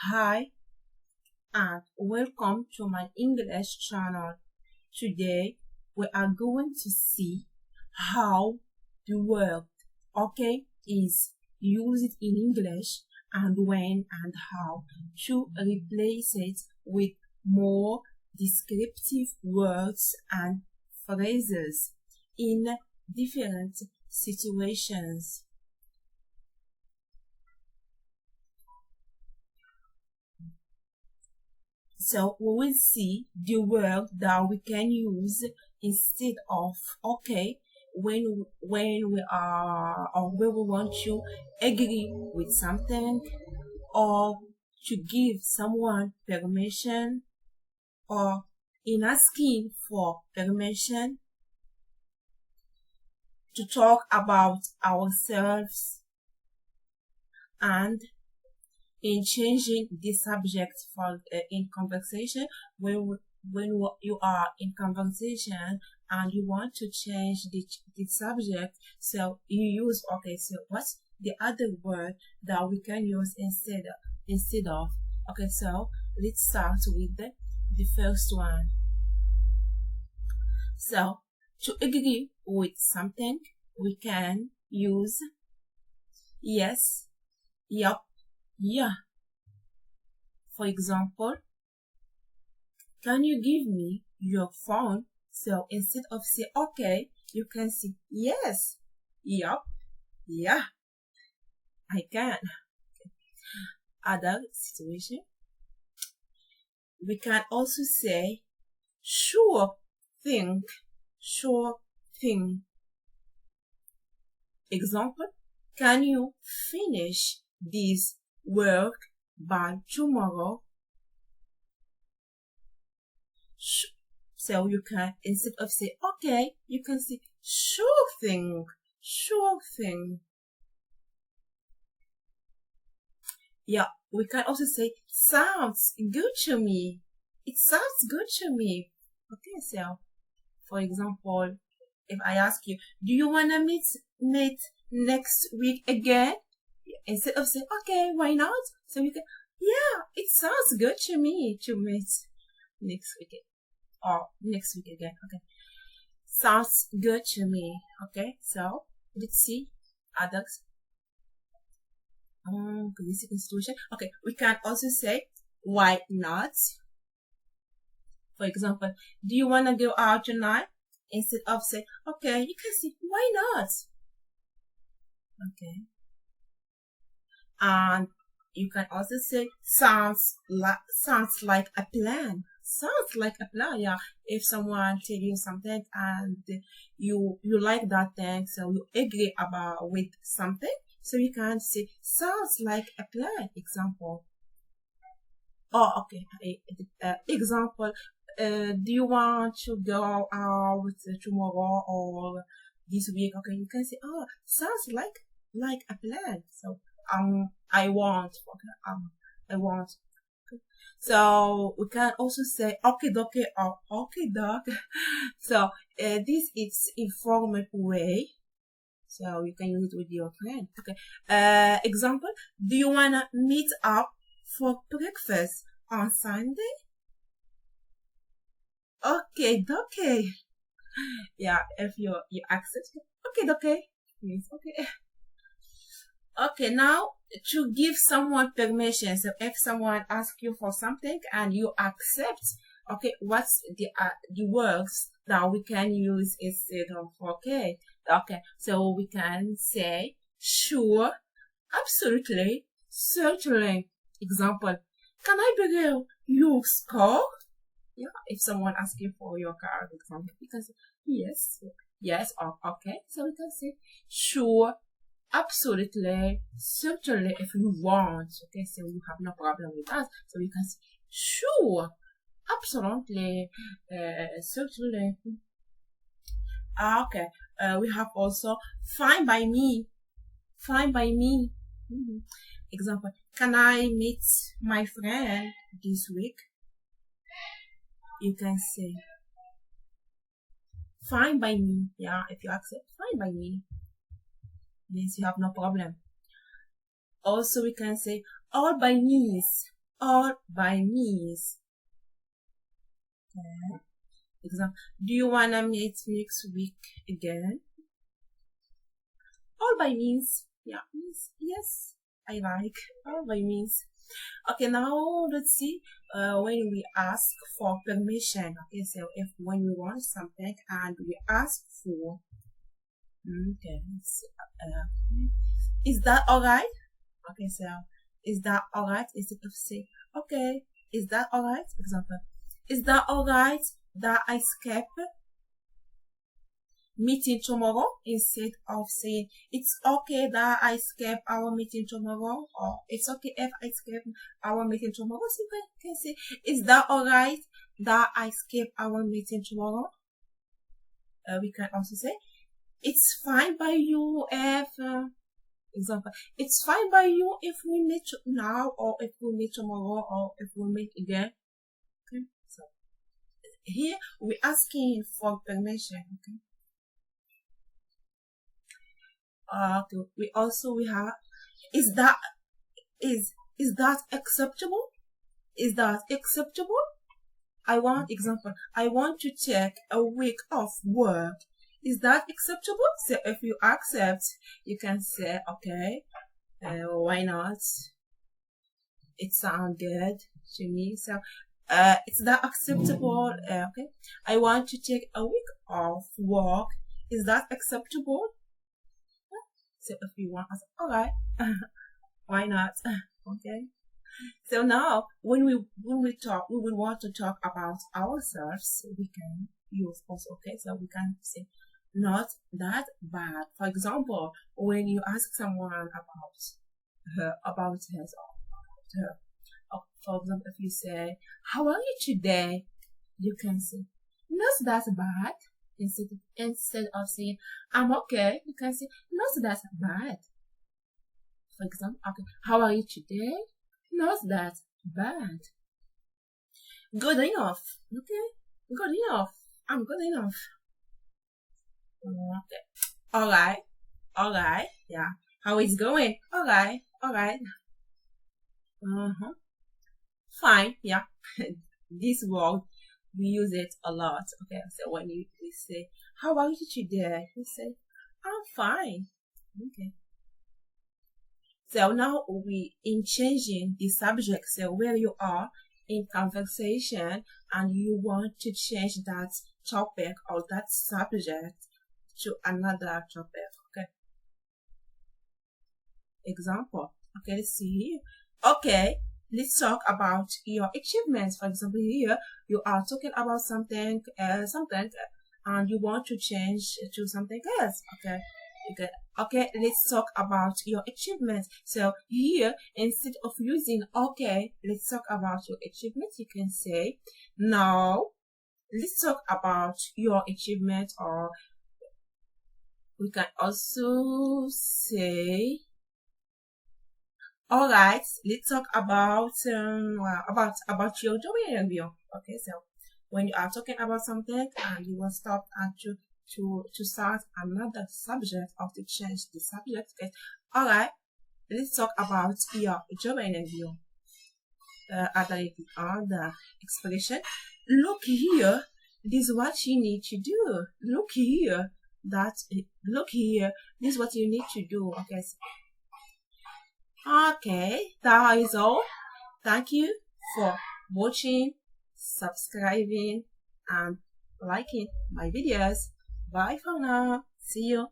Hi and welcome to my English channel. Today we are going to see how the word is used in English and when and how to replace it with more descriptive words and phrases in different situations. So we will see the word that we can use instead of when we are or when we want to agree with something or to give someone permission or in asking for permission to talk about ourselves and in changing the subject for in conversation when you are in conversation and you want to change the subject, so you use so what's the other word that we can use instead of so let's start with the first one. So to agree with something we can use yes, yep, yeah. For example, can you give me your phone? So instead of say okay, you can say yes, yup, yeah, I can. Other situation, we can also say sure thing, sure thing. Example, can you finish this work by tomorrow? So you can, instead of say okay, you can say sure thing, sure thing. Yeah, we can also say sounds good to me. It sounds good to me. Okay, so for example, if I ask you, do you wanna meet next week again? Instead of saying okay, why not? So you can, yeah, it sounds good to me to meet next week or next week again. Okay, sounds good to me. Okay, so let's see others. Institution. Okay, we can also say why not. For example, do you want to go out tonight? Instead of say okay, you can say why not. Okay, and you can also say sounds like a plan. Sounds like a plan. Yeah, if someone tell you something and you like that thing, so you agree about with something, so you can say sounds like a plan. Example. Oh, okay. Example. Do you want to go out tomorrow or this week? Okay, you can say, oh, sounds like a plan. So I want. Okay, I want. Okay. So we can also say okay, dokie or okay, dog. So this is informal way. So you can use it with your friend. Okay. Example. Do you wanna meet up for breakfast on Sunday? Okay, okay. Yeah, if you accept, okay, okay. Yes, okay. Okay, now to give someone permission. So if someone asks you for something and you accept, okay, what's the words that we can use instead of okay? Okay, so we can say sure, absolutely, certainly. Example, can I borrow your car? Yeah, if someone asks you for your car, example, you can say yes, yes, or okay. So we can say sure, absolutely, certainly if you want. Okay, so you have no problem with that. So you can say sure, absolutely, certainly. Okay, we have also fine by me, fine by me. Example, can I meet my friend this week? You can say fine by me. Yeah, if you accept, fine by me, means you have no problem. Also, we can say all by means, all by means. Okay. Example, do you wanna meet next week again? All by means. Yeah, means yes. I like all by means. Okay, now let's see when we ask for permission. Okay, so if when we want something and we ask for, okay, is that alright? Okay, so is that alright? Instead of say, okay, is that alright? Example, is that alright that I skip meeting tomorrow? Instead of saying it's okay that I skip our meeting tomorrow, or it's okay if I skip our meeting tomorrow, so you can say, is that alright that I skip our meeting tomorrow? We can also say it's fine by you if example, it's fine by you if we meet now, or if we meet tomorrow, or if we meet again. Okay, so here we're asking for permission. Okay. We have, is that acceptable? Is that acceptable? I want to take a week off work. Is that acceptable? So if you accept, you can say, okay, why not? It sounds good to me. So is that acceptable? Okay, I want to take a week off work. Is that acceptable? So if you want, all right, why not? Okay. So now, when we want to talk about ourselves, we can use also. Okay, so we can say not that bad. For example, when you ask someone about his or about her. For example, if you say, "How are you today?" you can say, "Not that bad." Instead of saying, "I'm okay," you can say, "Not that bad." For example, okay, "How are you today?" Not that bad. Good enough. Okay, good enough. I'm good enough. Okay. All right. Yeah. How it's going? All right. Fine. Yeah. This word, we use it a lot. Okay, so when we say, "How are you today?" we say, "I'm fine." Okay. So now we in changing the subject. So where you are in conversation and you want to change that topic or that subject to another topic. Okay. Example. Okay, let's see here. Okay, let's talk about your achievements. For example, here you are talking about something, and you want to change to something else. Okay, let's talk about your achievements. So here, instead of using okay, let's talk about your achievements, you can say, now let's talk about your achievement, or we can also say, all right, let's talk about your job interview. Okay, so when you are talking about something and you will stop and to start another subject or to change the subject. Okay, all right, let's talk about your job interview. Other expression. Look here. This is what you need to do. Look here. This is what you need to do. Okay. Okay, that is all. Thank you for watching, subscribing, and liking my videos. Bye for now. See you.